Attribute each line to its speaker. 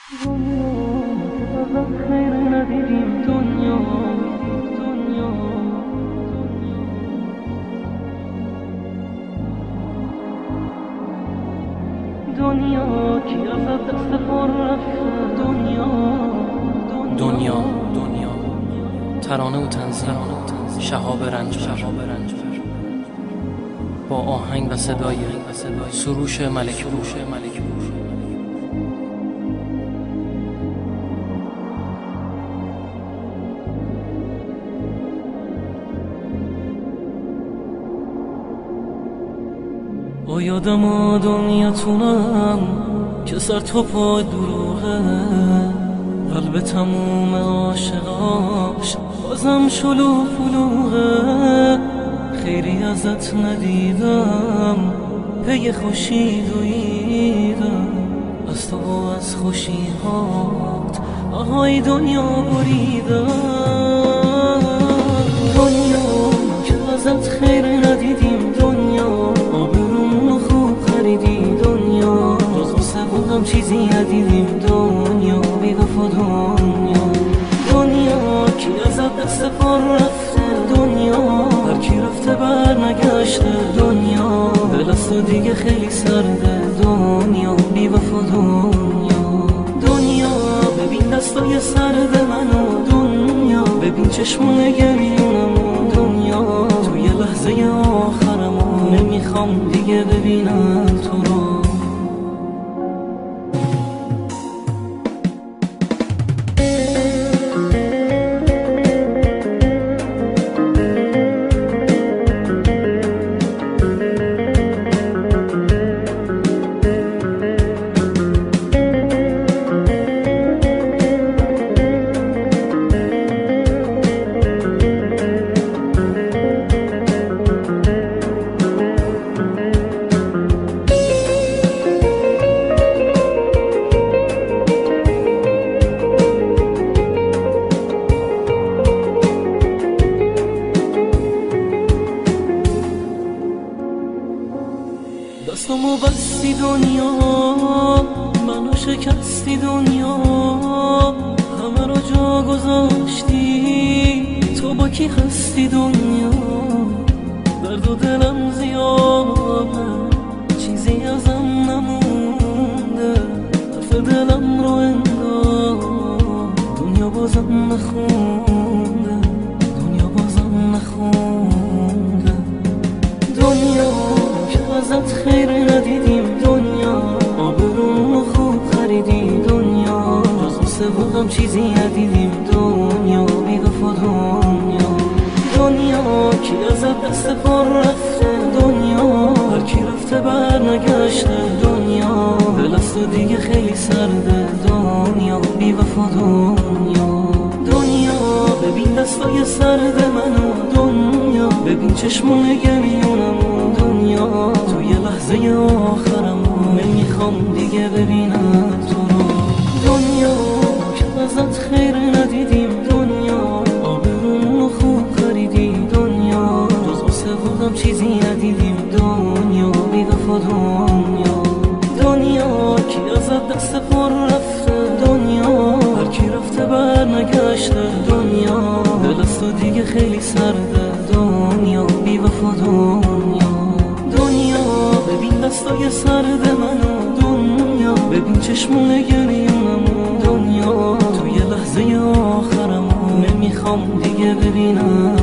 Speaker 1: خیر ندیدیم دنیا دنیا کی از دست پر رفته
Speaker 2: دنیا ترانه و تنظیم شهاب رنجبر با آهنگ و صدای سروش ملک‌پور.
Speaker 1: یادم دنیاتونم که سر تو پای دروغه، قلب تموم عاشقاش بازم شلو فلوغه. خیری ازت ندیدم پی خوشی دویدم، از تو و از خوشیهات آهای دنیا بریدم. دنیا که ازت خیر ندیدیم، دنیا آبرومونو خوب خریدی، دنیا جز واسه بودم چیزی ندیدیم، دنیا بی وفا دنیا کی ازت دست پر رفته، دنیا هر کی رفته بر نگشته، دنیا دل از تو دیگه خیلی سرده، دنیا بی وفا دنیا ببین دستای سرد منو، دنیا ببین چشمون گریونمو، دنیا توی لحظه آخرمو نمیخوام دیگه ببینم تو رو. دستمو بستی دنیا، منو شکستی دنیا، همه رو جا گذاشتی، تو با کی هستی دنیا؟ درد و دلم زیاده، چیزی ازم نمونده، حرف دلم رو انگار دنیا بازم نخونده، دنیا ازت خیر ندیدیم، دنیا آبرومونو خوب خریدی، دنیا جز واسه بودم چیزی ندیدیم، دنیا بی وفا دنیا کی ازت دست پر رفته، دنیا هر کی رفته بر نگشته، دنیا دل از تو دیگه خیلی سرده، دنیا بی وفا دنیا ببین دستای سرد منو، دنیا ببین چشمون گریونمو، دنیا توی لحظه آخرمو نمیخوام دیگه ببینم تو رو. دنیا که ازت خیر ندیدیم، دنیا آبرومونو خوب خریدی، دنیا جز واسه بودم چیزی ندیدیم، دنیا بی وفا دنیا کی ازت دست پر رفته، دنیا هر کی رفته بر نگشته، دنیا دل از تو دیگه خیلی سرده، دنیا بی وفا دنیا ببین دستای سرد منو، دنیا ببین چشمون گریونمو، دنیا توی لحظه آخرمو نمیخوام دیگه ببینم